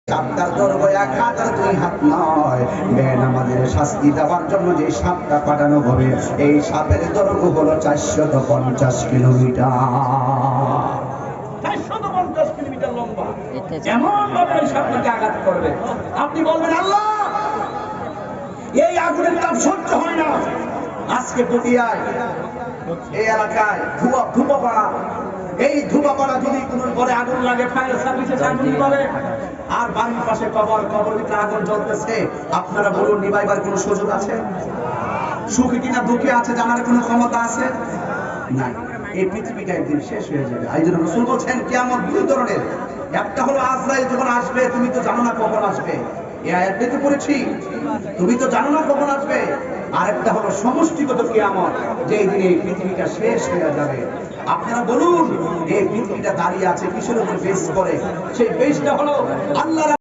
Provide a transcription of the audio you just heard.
সাপটার দৈর্ঘ্য 1 হাত আর 2 হাত নয়। বেনামাজের শাস্তি দেওয়ার জন্য যে সাপটা পাঠানো হবে, এই সাপের দৈর্ঘ্য হলো 450 কিলোমিটার। 450 কিলোমিটার লম্বা। এমন ভাবে এই সাপটাকে আঘাত করবে, আপনি বলবেন আল্লাহ এই আগুনের তাপ সহ্য হয় না। আজকে পটিয়ায় এই এলাকায় ধুপাপাড়া, এই ধুপাপাড়া যদি কোনো ঘরে আগুন লাগে, ফায়ার সার্ভিসে আগুন করে, আর বাড়ির পাশে কবর ভিতরে আগুন জ্বলতেছে, আপনারা বলুন নিভাইবার কোনো সুযোগ আছে? সুখে কিনা দুঃখে আছে জানার কোনো ক্ষমতা আছে? নাই। এই পৃথিবীটা একদিন শেষ হয়ে যাবে। এই জন্য রাসূল বলছেন কিয়ামত দুই ধরনের। একটা হলো আজরাইল যখন আসবে, তুমি তো জানো না কখন আসবে, এই আয়াতে তো পড়েছি, তুমি তো জানো না কখন আসবে। আরেকটা হলো সমষ্টিগত কিয়ামত, যেই দিন এই পৃথিবীটা শেষ হয়ে যাবে। আপনারা বলুন এই পৃথিবীটা দাঁড়িয়ে আছে কিসের উপর বেস করে? সেই বেসটা হলো আল্লাহ।